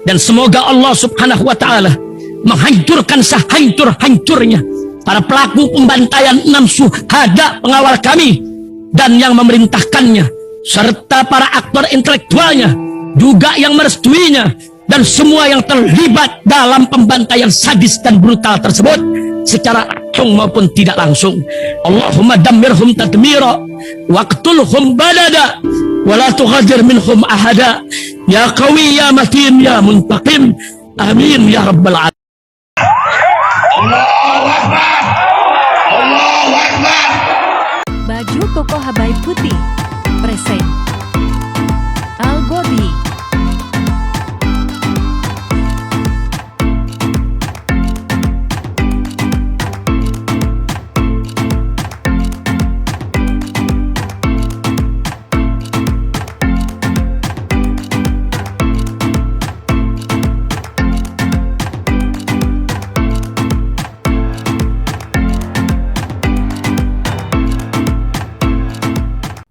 Dan semoga Allah subhanahu wa ta'ala menghancurkan sehancur-hancurnya para pelaku pembantaian 6 syuhada pengawal kami dan yang memerintahkannya, serta para aktor intelektualnya juga yang merestuinya, dan semua yang terlibat dalam pembantaian sadis dan brutal tersebut secara langsung maupun tidak langsung. Allahumma dammirhum tadmira waqtulhum badada wala tughadir minhum ahada ya qawi ya matin ya muntaqim amin ya rabbal alamin. Allahu Akbar, Allahu Akbar. Baju koko Habaib putih present Al Godi.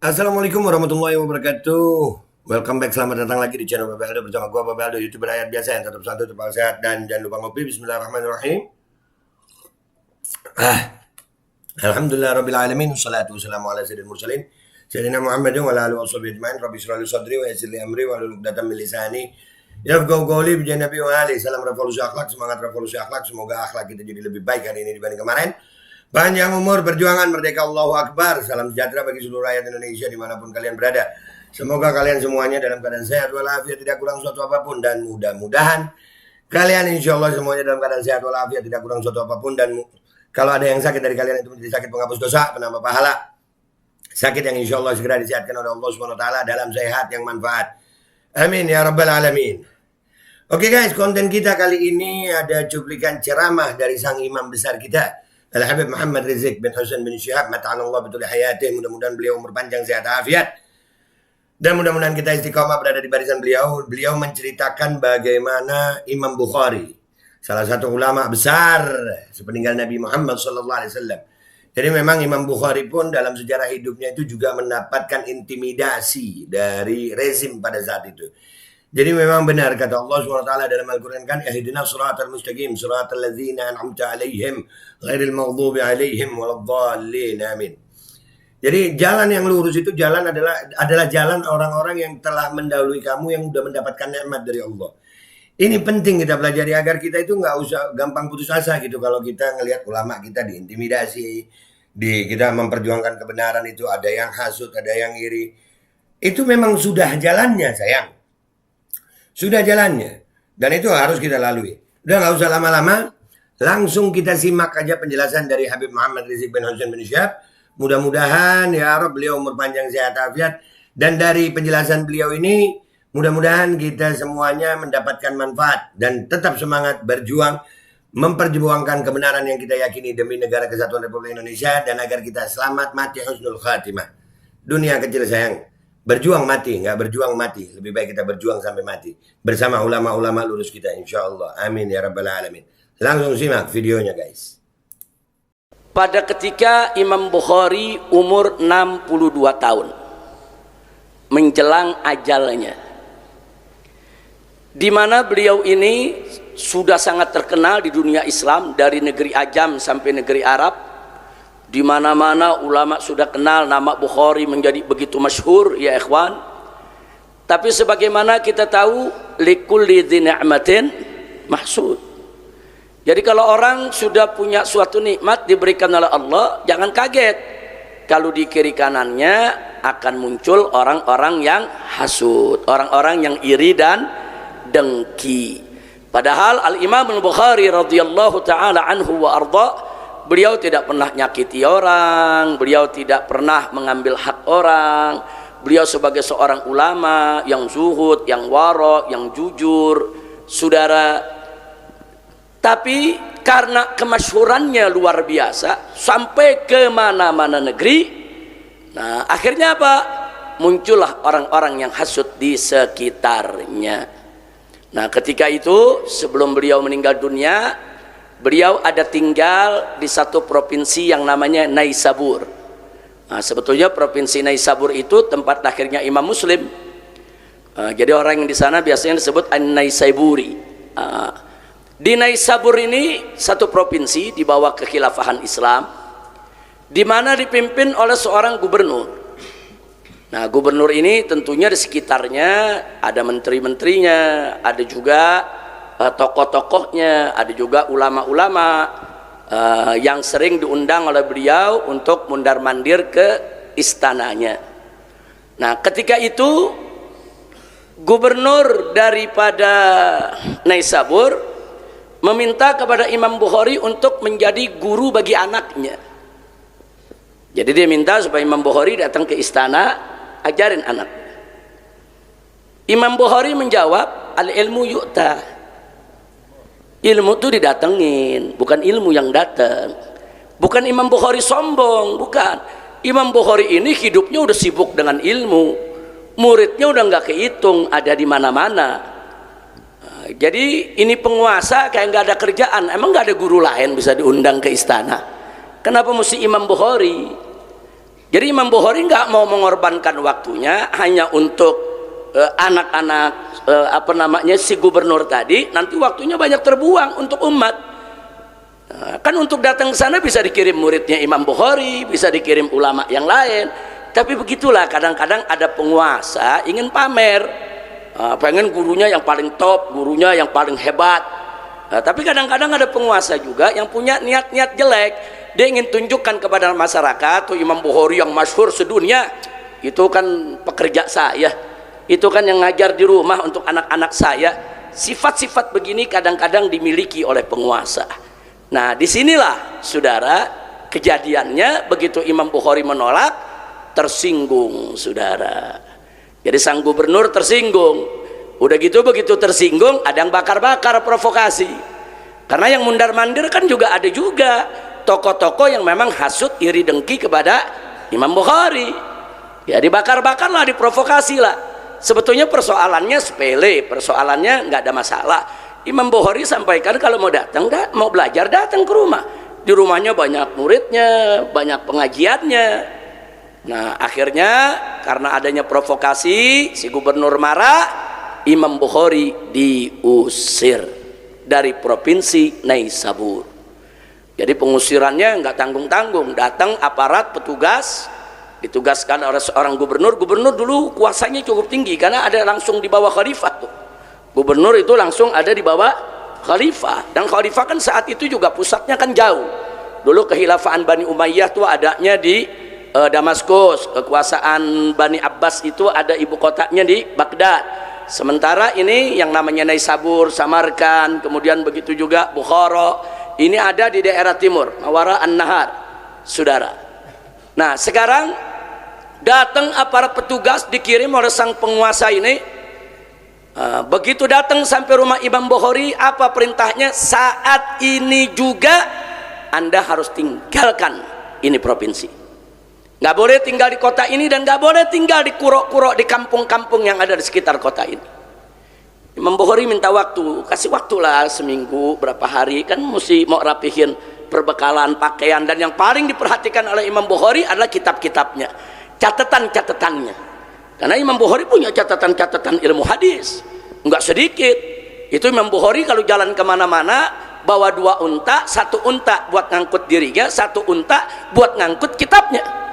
Assalamualaikum warahmatullahi wabarakatuh. Welcome back, selamat datang lagi di channel Bapak Aldo bersama gua Bapak Aldo, YouTuber rakyat biasa yang tetap santai, tetap sehat, dan jangan lupa ngopi. Bismillahirrahmanirrahim. Alhamdulillah rabbil alamin, wassalatu wassalamu ala sayyidil mursalin sayyidina Muhammadin wa ala alihi washabihi ajmain. Rabbi shrah li sadri wa yassir li amri wa hlul 'uqdatam min lisani yafqahu qawli. Bi Nabi wa ali. Salam revolusi akhlak, semangat revolusi akhlak. Semoga akhlak kita jadi lebih baik hari ini dibanding kemarin. Panjang umur, perjuangan, merdeka, Allahu Akbar. Salam sejahtera bagi seluruh rakyat Indonesia dimanapun kalian berada. Semoga kalian semuanya dalam keadaan sehat walafiat, tidak kurang suatu apapun. Dan mudah-mudahan kalian insya Allah semuanya dalam keadaan sehat walafiat, tidak kurang suatu apapun. Dan kalau ada yang sakit dari kalian itu menjadi sakit penghapus dosa, penambah pahala. Sakit yang insya Allah segera disehatkan oleh Allah SWT dalam sehat yang manfaat. Amin ya rabbal alamin. Oke guys, konten kita kali ini ada cuplikan ceramah dari sang imam besar kita, Al-Habib Muhammad Rizik bin Husain bin Syihab, mata'anallah betul hayatih. Mudah-mudahan beliau umur panjang, sehat afiat, dan mudah-mudahan kita istiqomah berada di barisan beliau. Beliau menceritakan bagaimana Imam Bukhari, salah satu ulama besar sepeninggal Nabi Muhammad SAW. Jadi memang Imam Bukhari pun dalam sejarah hidupnya itu juga mendapatkan intimidasi dari rezim pada saat itu. Jadi memang benar kata Allah SWT dalam Al-Quran kan, ihdinas siratal mustaqim siratal ladzina an'amta alaihim ghairil maghdubi alaihim waladdallin, amin. Jadi jalan yang lurus itu jalan adalah jalan orang-orang yang telah mendahului kamu, yang sudah mendapatkan nikmat dari Allah. Ini penting kita pelajari agar kita itu nggak usah gampang putus asa gitu kalau kita ngelihat ulama kita diintimidasi, kita memperjuangkan kebenaran itu ada yang hasut, ada yang iri. Itu memang sudah jalannya sayang. Sudah jalannya, dan itu harus kita lalui. Udah nggak usah lama-lama, langsung kita simak aja penjelasan dari Habib Muhammad Rizik bin Husain bin Syihab. Mudah-mudahan ya Rabb beliau umur panjang, sehat afiat, dan dari penjelasan beliau ini mudah-mudahan kita semuanya mendapatkan manfaat dan tetap semangat berjuang memperjuangkan kebenaran yang kita yakini demi negara kesatuan Republik Indonesia, dan agar kita selamat mati husnul khatimah. Dunia kecil sayang. Berjuang mati, nggak berjuang mati. Lebih baik kita berjuang sampai mati bersama ulama-ulama lurus kita insya Allah. Amin ya rabbal alamin. Langsung simak videonya guys. Pada ketika Imam Bukhari umur 62 tahun menjelang ajalnya, di mana beliau ini sudah sangat terkenal di dunia Islam, dari negeri Ajam sampai negeri Arab. Di mana-mana ulama sudah kenal nama Bukhari menjadi begitu masyhur ya ikhwan. Tapi sebagaimana kita tahu, likulli dzi ni'matin mahsud. Jadi kalau orang sudah punya suatu nikmat diberikan oleh Allah, jangan kaget kalau di kiri kanannya akan muncul orang-orang yang hasud, orang-orang yang iri dan dengki. Padahal Al-Imam Al-Bukhari radhiyallahu taala anhu wa arda, beliau tidak pernah nyakiti orang, beliau tidak pernah mengambil hak orang. Beliau sebagai seorang ulama yang zuhud, yang wara, yang jujur, saudara. Tapi karena kemasyhurannya luar biasa sampai ke mana-mana negeri, nah akhirnya apa? Muncullah orang-orang yang hasud di sekitarnya. Nah ketika itu sebelum beliau meninggal dunia, beliau ada tinggal di satu provinsi yang namanya Naisabur. Nah, sebetulnya provinsi Naisabur itu tempat lahirnya Imam Muslim. Jadi orang yang di sana biasanya disebut An-Naisaburi. Di Naisabur ini satu provinsi di bawah kekhilafahan Islam, di mana dipimpin oleh seorang gubernur. Nah, gubernur ini tentunya di sekitarnya ada menteri-menterinya, ada juga tokoh-tokohnya, ada juga ulama-ulama yang sering diundang oleh beliau untuk mundar-mandir ke istananya. Nah, ketika itu gubernur daripada Naisabur meminta kepada Imam Bukhari untuk menjadi guru bagi anaknya. Jadi dia minta supaya Imam Bukhari datang ke istana, ajarin anak. Imam Bukhari menjawab, al-ilmu yu'ta. Ilmu itu didatengin, bukan ilmu yang datang. Bukan Imam Bukhari sombong, bukan. Imam Bukhari ini hidupnya udah sibuk dengan ilmu. Muridnya udah nggak kehitung, ada di mana-mana. Jadi ini penguasa kayak nggak ada kerjaan. Emang nggak ada guru lain bisa diundang ke istana? Kenapa mesti Imam Bukhari? Jadi Imam Bukhari nggak mau mengorbankan waktunya hanya untuk anak-anak si gubernur tadi. Nanti waktunya banyak terbuang untuk umat. Kan untuk datang ke sana bisa dikirim muridnya Imam Bukhari, bisa dikirim ulama yang lain. Tapi begitulah, kadang-kadang ada penguasa ingin pamer, pengen gurunya yang paling top, gurunya yang paling hebat. Tapi kadang-kadang ada penguasa juga yang punya niat-niat jelek. Dia ingin tunjukkan kepada masyarakat, tuh Imam Bukhari yang masyhur sedunia, itu kan pekerja saya, itu kan yang ngajar di rumah untuk anak-anak saya. Sifat-sifat begini kadang-kadang dimiliki oleh penguasa. Nah, disinilah saudara kejadiannya, begitu Imam Bukhari menolak, tersinggung saudara. Jadi sang gubernur tersinggung. Udah gitu begitu tersinggung, ada yang bakar-bakar provokasi. Karena yang mundar-mandir kan juga ada juga tokoh-tokoh yang memang hasut iri dengki kepada Imam Bukhari. Ya dibakar-bakarlah, diprovokasi lah. Sebetulnya persoalannya sepele, persoalannya nggak ada masalah. Imam Bukhari sampaikan kalau mau datang, mau belajar datang ke rumah. Di rumahnya banyak muridnya, banyak pengajiannya. Nah, akhirnya karena adanya provokasi, si gubernur marah, Imam Bukhari diusir dari provinsi Naisabur. Jadi pengusirannya nggak tanggung-tanggung, datang aparat petugas, ditugaskan oleh seorang gubernur. Gubernur dulu kuasanya cukup tinggi karena ada langsung di bawah khalifah tuh. Gubernur itu langsung ada di bawah khalifah, dan khalifah kan saat itu juga pusatnya kan jauh. Dulu kekhilafaan Bani Umayyah tuh adanya di Damaskus, kekuasaan Bani Abbas itu ada ibu kotanya di Baghdad. Sementara ini yang namanya Naisabur, Samarkand, kemudian begitu juga Bukhara, ini ada di daerah timur, Mawara An-Nahar, saudara. Nah, sekarang datang aparat petugas dikirim oleh sang penguasa ini. Begitu datang sampai rumah Imam Bukhari, apa perintahnya? Saat ini juga Anda harus tinggalkan ini provinsi. Nggak boleh tinggal di kota ini dan nggak boleh tinggal di kuro-kuro di kampung-kampung yang ada di sekitar kota ini. Imam Bukhari minta waktu, kasih waktu lah seminggu, berapa hari, kan mesti mau rapihin perbekalan, pakaian, dan yang paling diperhatikan oleh Imam Bukhari adalah kitab-kitabnya, catatan-catatannya. Karena Imam Bukhari punya catatan-catatan ilmu hadis, nggak sedikit. Itu Imam Bukhari kalau jalan kemana-mana bawa 2 unta, 1 unta buat ngangkut dirinya, 1 unta buat ngangkut kitabnya.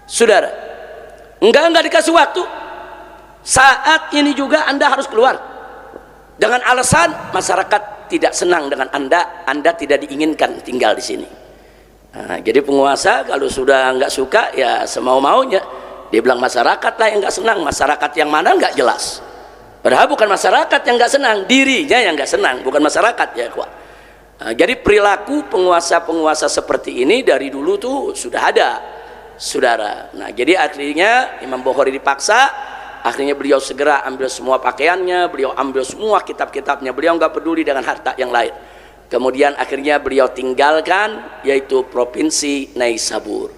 Saudara, enggak dikasih waktu. Saat ini juga Anda harus keluar dengan alasan masyarakat tidak senang dengan Anda tidak diinginkan tinggal di sini. Nah, jadi penguasa kalau sudah nggak suka ya semau maunya. Dia bilang masyarakat lah yang nggak senang. Masyarakat yang mana nggak jelas. Padahal bukan masyarakat yang nggak senang, dirinya yang nggak senang, bukan masyarakat ya. Nah, jadi perilaku penguasa-penguasa seperti ini dari dulu tuh sudah ada, saudara. Nah, jadi akhirnya Imam Bukhari dipaksa, akhirnya beliau segera ambil semua pakaiannya, beliau ambil semua kitab-kitabnya, beliau nggak peduli dengan harta yang lain. Kemudian akhirnya beliau tinggalkan, yaitu provinsi Naisabur.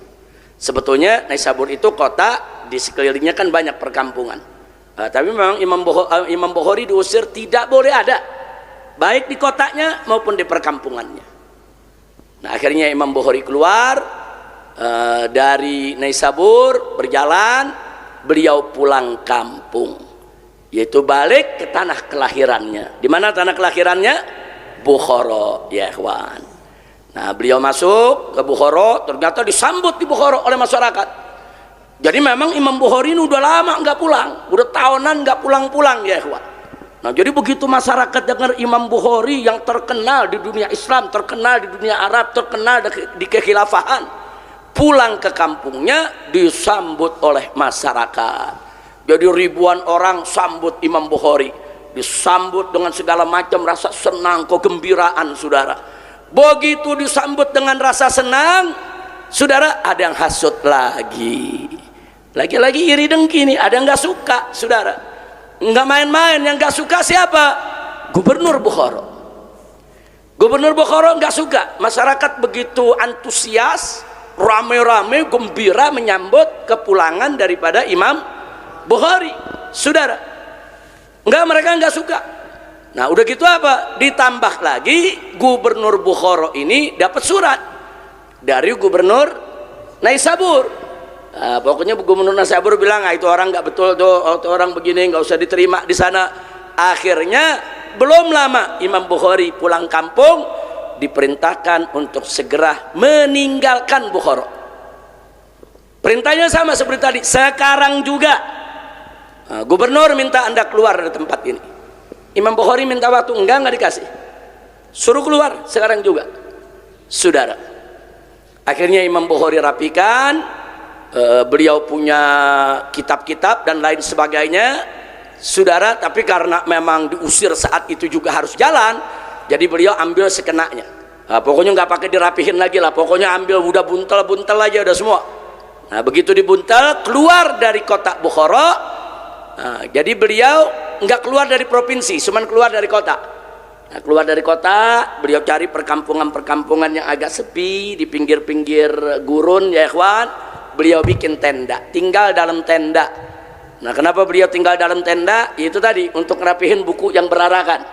Sebetulnya Naisabur itu kota, di sekelilingnya kan banyak perkampungan. Tapi memang Imam Bukhari diusir, tidak boleh ada, baik di kotanya maupun di perkampungannya. Nah, akhirnya Imam Bukhari keluar dari Naisabur, berjalan, beliau pulang kampung. yaitu balik ke tanah kelahirannya. Di mana tanah kelahirannya? Bukhara, ya ikhwan. Nah, beliau masuk ke Bukhara, ternyata disambut di Bukhara oleh masyarakat. Jadi memang Imam Bukhari ini udah lama nggak pulang, udah tahunan nggak pulang-pulang, ya ikhwan. Nah, jadi begitu masyarakat dengar Imam Bukhari yang terkenal di dunia Islam, terkenal di dunia Arab, terkenal di kekhilafahan, pulang ke kampungnya disambut oleh masyarakat. Jadi ribuan orang sambut Imam Bukhari, disambut dengan segala macam rasa senang, kegembiraan, saudara. Begitu disambut dengan rasa senang, saudara, ada yang hasut lagi iri dengki nih, ada yang nggak suka, saudara. Nggak main-main, yang nggak suka siapa? Gubernur Bukhara. Gubernur Bukhara nggak suka. Masyarakat begitu antusias, rame-rame, gembira menyambut kepulangan daripada Imam Bukhari, saudara. Mereka nggak suka. Nah, udah gitu apa? Ditambah lagi Gubernur Bukhara ini dapat surat dari Gubernur Naisabur. Nah, pokoknya Gubernur Naisabur bilang, itu orang nggak betul tuh, itu orang begini, nggak usah diterima di sana. Akhirnya belum lama Imam Bukhari pulang kampung, diperintahkan untuk segera meninggalkan Bukhara. Perintahnya sama seperti tadi. Sekarang juga gubernur minta Anda keluar dari tempat ini. Imam Bukhari minta waktu, enggak dikasih. Suruh keluar sekarang juga, saudara. Akhirnya Imam Bukhari rapikan. Beliau punya kitab-kitab dan lain sebagainya, saudara. Tapi karena memang diusir saat itu juga harus jalan, jadi beliau ambil sekenanya. Pokoknya nggak pakai dirapihin lagi lah, pokoknya ambil udah buntel-buntel aja udah semua. Nah, begitu dibuntel, keluar dari kota Bukhara. Jadi beliau nggak keluar dari provinsi, cuman keluar dari kota. Nah, keluar dari kota, beliau cari perkampungan-perkampungan yang agak sepi di pinggir-pinggir gurun, ya ikhwan. Beliau bikin tenda, tinggal dalam tenda. Nah, kenapa beliau tinggal dalam tenda? Itu tadi, untuk ngerapihin buku yang berarakan.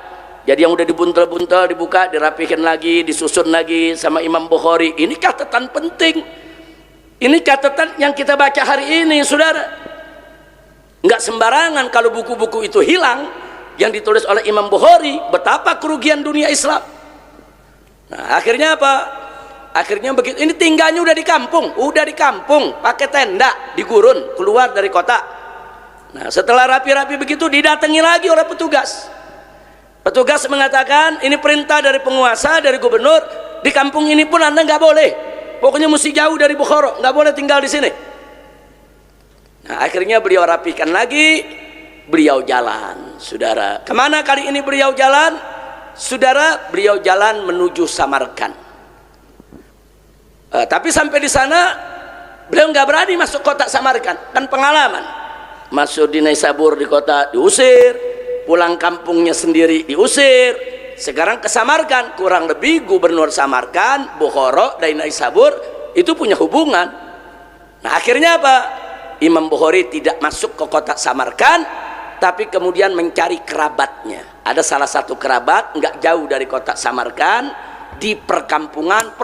Jadi yang udah dibuntel-buntel, dibuka, dirapihin lagi, disusun lagi sama Imam Bukhari. Ini catatan penting. Ini catatan yang kita baca hari ini, saudara. Nggak sembarangan kalau buku-buku itu hilang yang ditulis oleh Imam Bukhari. Betapa kerugian dunia Islam. Nah, akhirnya apa? Akhirnya begitu, ini tinggalnya udah di kampung, pakai tenda di gurun, keluar dari kota. Nah, setelah rapi-rapi begitu, didatangi lagi oleh petugas. Petugas mengatakan, ini perintah dari penguasa, dari gubernur, di kampung ini pun Anda nggak boleh. Pokoknya mesti jauh dari Bukhara, nggak boleh tinggal di sini. Nah, akhirnya beliau rapikan lagi, beliau jalan, saudara. Kemana kali ini beliau jalan? Saudara, beliau jalan menuju Samarkand. Tapi sampai di sana beliau nggak berani masuk kota Samarkand, kan pengalaman. Masuk di Naisabur di kota diusir, pulang kampungnya sendiri diusir. Sekarang ke Samarkand, kurang lebih gubernur Samarkand, Bukhara dan Naisabur itu punya hubungan. Nah, akhirnya apa? Imam Bukhari tidak masuk ke kota Samarkand, tapi kemudian mencari kerabatnya. Ada salah satu kerabat nggak jauh dari kota Samarkand, di perkampungan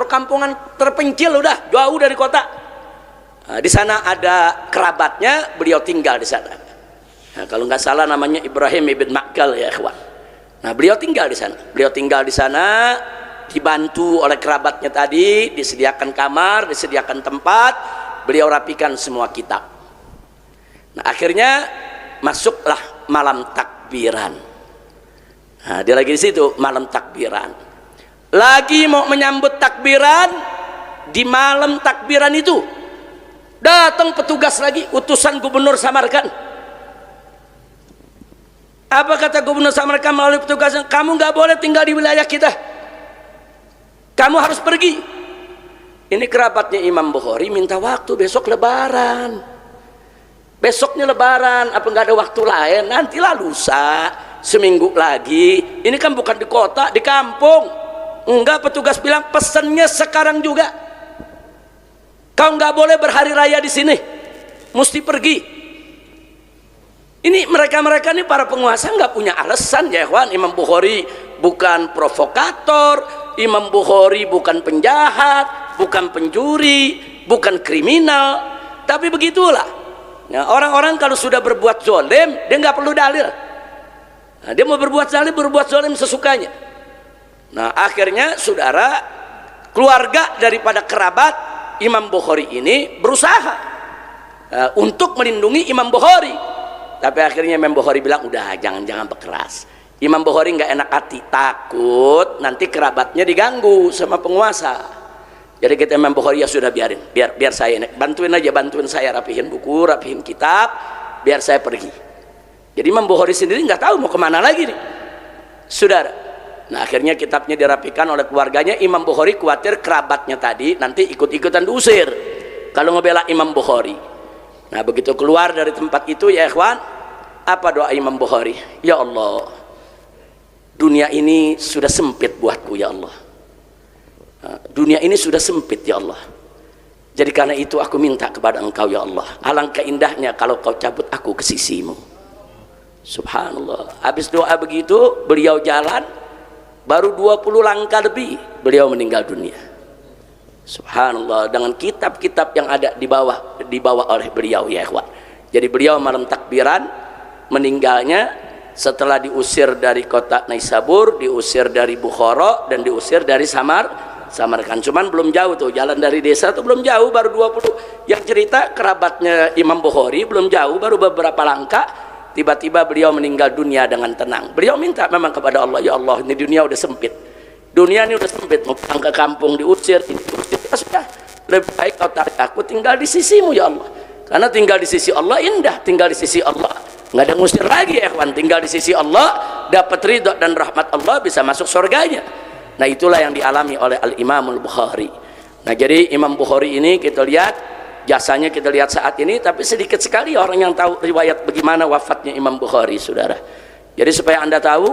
terpencil, udah jauh dari kota. Nah, di sana ada kerabatnya, beliau tinggal di sana. Nah, kalau nggak salah namanya Ibrahim ibn Ma'kal, ya ikhwan. Nah, beliau tinggal di sana. Dibantu oleh kerabatnya tadi, disediakan kamar, disediakan tempat, beliau rapikan semua kitab. Nah, akhirnya masuklah malam takbiran. Nah, dia lagi di situ malam takbiran. Lagi mau menyambut takbiran, di malam takbiran itu datang petugas lagi, utusan gubernur Samarkand. Apa kata gubernur Samarkand melalui petugasnya? Kamu nggak boleh tinggal di wilayah kita, kamu harus pergi. Ini kerabatnya Imam Bukhari minta waktu, besok lebaran, besoknya lebaran, apa nggak ada waktu lain? Nantilah lusa, seminggu lagi. Ini kan bukan di kota, di kampung. Enggak, petugas bilang pesannya sekarang juga. Kau nggak boleh berhari raya di sini, mesti pergi. Ini mereka ini para penguasa nggak punya alasan, ya ikhwan. Imam Bukhari bukan provokator, Imam Bukhari bukan penjahat, bukan pencuri, bukan kriminal, tapi begitulah. Nah, orang-orang kalau sudah berbuat zolim, dia nggak perlu dalil. Nah, dia mau berbuat zolim sesukanya. Nah, akhirnya saudara, keluarga daripada kerabat Imam Bukhari ini berusaha untuk melindungi Imam Bukhari. Tapi akhirnya Imam Bukhari bilang, udah jangan berkeras. Imam Bukhari nggak enak hati, takut nanti kerabatnya diganggu sama penguasa. Jadi kita Imam Bukhari, ya sudah biarin, biar saya bantuin saya rapihin buku, rapihin kitab, biar saya pergi. Jadi Imam Bukhari sendiri nggak tahu mau kemana lagi nih, saudara. Nah, akhirnya kitabnya dirapikan oleh keluarganya. Imam Bukhari khawatir kerabatnya tadi nanti ikut-ikutan diusir kalau ngebela Imam Bukhari. Nah, begitu keluar dari tempat itu, ya ikhwan, apa doa Imam Bukhari? Ya Allah, dunia ini sudah sempit buatku, ya Allah. Dunia ini sudah sempit, ya Allah. Jadi karena itu aku minta kepada Engkau, ya Allah, alangkah indahnya kalau Kau cabut aku ke sisimu. Subhanallah. Habis doa begitu, beliau jalan, baru 20 langkah lebih beliau meninggal dunia. Subhanallah. Dengan kitab-kitab yang ada dibawa oleh beliau, ya ikhwan. Jadi beliau malam takbiran meninggalnya setelah diusir dari kota Naisabur, diusir dari Bukhara, dan diusir dari Samarkand. Cuman belum jauh tuh, jalan dari desa tuh belum jauh, baru 20. Yang cerita kerabatnya Imam Bukhari belum jauh, baru beberapa langkah, tiba-tiba beliau meninggal dunia dengan tenang. Beliau minta memang kepada Allah, ya Allah, ini dunia udah sempit. Dunia ini udah sempit, mau pulang ke kampung diusir, ini diusir. Ya sudah, lebih baik Kau tarik aku tinggal di sisimu, ya Allah. Karena tinggal di sisi Allah indah, tinggal di sisi Allah nggak ada ngusir lagi, ya kawan. Tinggal di sisi Allah, dapat ridho dan rahmat Allah, bisa masuk surganya. Nah, itulah yang dialami oleh Al-Imamul Bukhari. Nah, jadi Imam Bukhari ini kita lihat jasanya, kita lihat saat ini, tapi sedikit sekali orang yang tahu riwayat bagaimana wafatnya Imam Bukhari, saudara. Jadi supaya Anda tahu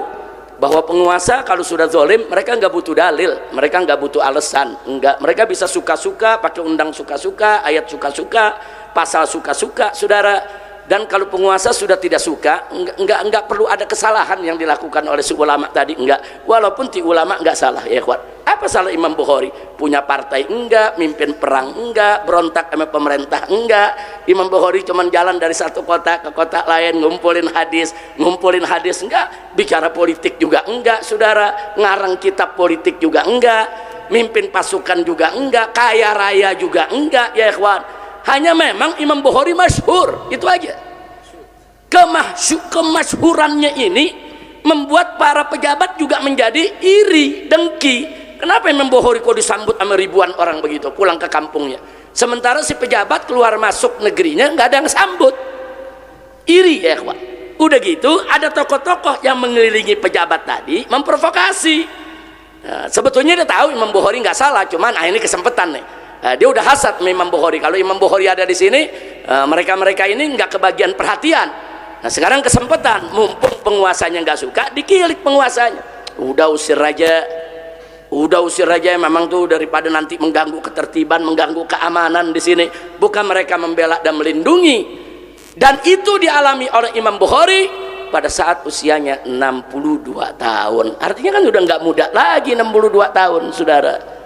bahwa penguasa kalau sudah zalim, mereka nggak butuh dalil, mereka nggak butuh alasan, mereka bisa suka-suka, pakai undang suka-suka, ayat suka-suka, pasal suka-suka, saudara. Dan kalau penguasa sudah tidak suka, enggak perlu ada kesalahan yang dilakukan oleh si ulama tadi, enggak. Walaupun ti ulama enggak salah, ya ikhwan. Apa salah Imam Bukhari? Punya partai enggak, mimpin perang enggak, berontak sama pemerintah enggak. Imam Bukhari cuma jalan dari satu kota ke kota lain, ngumpulin hadis enggak. Bicara politik juga enggak, saudara. Ngarang kitab politik juga enggak. Mimpin pasukan juga enggak, kaya raya juga enggak, ya ikhwan. Hanya memang Imam Bukhari masyhur, itu aja. Kemasyhurannya ini membuat para pejabat juga menjadi iri, dengki. Kenapa Imam Bukhari kok disambut sama ribuan orang begitu pulang ke kampungnya, sementara si pejabat keluar masuk negerinya nggak ada yang sambut? Iri, ya kawan. Udah gitu ada tokoh-tokoh yang mengelilingi pejabat tadi memprovokasi. Nah, sebetulnya dia tahu Imam Bukhari nggak salah, cuman ini kesempatan nih. Dia udah hasad Imam Bukhari. Kalau Imam Bukhari ada di sini, mereka ini nggak kebagian perhatian. Nah, sekarang kesempatan, mumpung penguasanya nggak suka, dikilik penguasanya. Udah usir aja, memang tuh daripada nanti mengganggu ketertiban, mengganggu keamanan di sini. Bukan mereka membela dan melindungi. Dan itu dialami oleh Imam Bukhari pada saat usianya 62 tahun. Artinya kan udah nggak muda lagi, 62 tahun, saudara.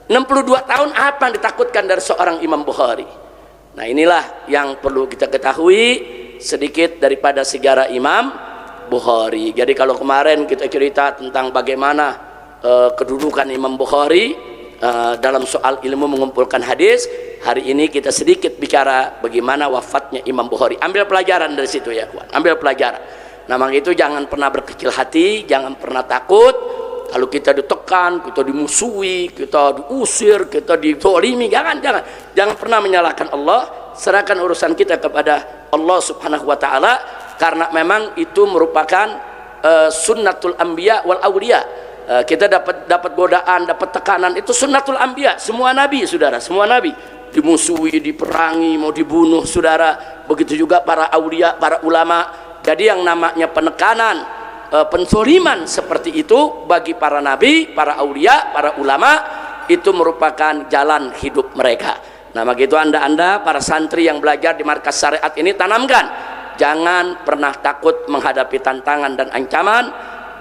62 tahun apa yang ditakutkan dari seorang Imam Bukhari? Nah, inilah yang perlu kita ketahui sedikit daripada sejarah Imam Bukhari. Jadi kalau kemarin kita cerita tentang bagaimana kedudukan Imam Bukhari dalam soal ilmu mengumpulkan hadis, hari ini kita sedikit bicara bagaimana wafatnya Imam Bukhari. Ambil pelajaran dari situ, ya kawan. Ambil pelajaran. Nah, maka itu jangan pernah berkecil hati, jangan pernah takut. Kalau kita ditekan, kita dimusuhi, kita diusir, kita dizalimi, jangan pernah menyalahkan Allah. Serahkan urusan kita kepada Allah Subhanahu wa taala, karena memang itu merupakan sunnatul anbiya wal auliya. Kita dapat godaan, dapat tekanan, itu sunnatul anbiya. Semua nabi, saudara, semua nabi dimusuhi, diperangi, mau dibunuh, saudara. Begitu juga para auliya, para ulama. Jadi yang namanya penekanan, penzoliman seperti itu bagi para nabi, para aulia, para ulama, itu merupakan jalan hidup mereka. Nah, begitu anda para santri yang belajar di markas syariat ini, tanamkan, jangan pernah takut menghadapi tantangan dan ancaman,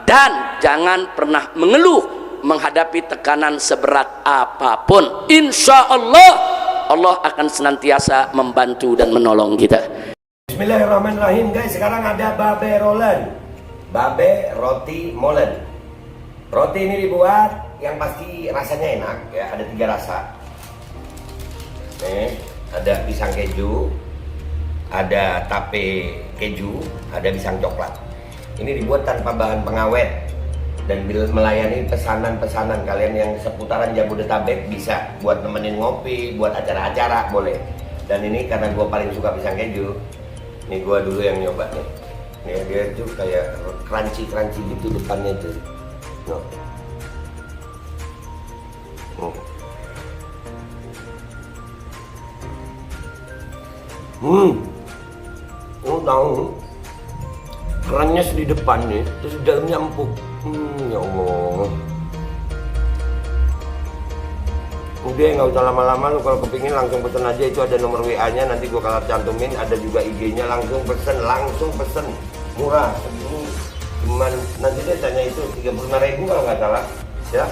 dan jangan pernah mengeluh menghadapi tekanan seberat apapun. Insya Allah, Allah akan senantiasa membantu dan menolong kita. Bismillahirrahmanirrahim guys. Sekarang ada babe rolen, babe roti molen. Roti ini dibuat yang pasti rasanya enak ya. Ada 3 rasa. Nih, ada pisang keju, ada tape keju, ada pisang coklat. Ini dibuat tanpa bahan pengawet dan melayani pesanan-pesanan kalian yang seputaran Jabodetabek, bisa buat nemenin ngopi, buat acara-acara boleh. Dan ini karena gue paling suka pisang keju, ini gue dulu yang nyoba nih. Nih dia tuh kayak crunchy gitu depannya tuh. Lo tahu kerennya di depan nih, terus di dalamnya empuk. Ya Allah. Udah nggak usah lama-lama, lu kalau kepingin langsung pesen aja, itu ada nomor WA-nya, nanti gua kalau cantumin, ada juga IG-nya, langsung pesen, murah. Segini cuman nanti dia tanya itu 35.000 kalau nggak salah ya.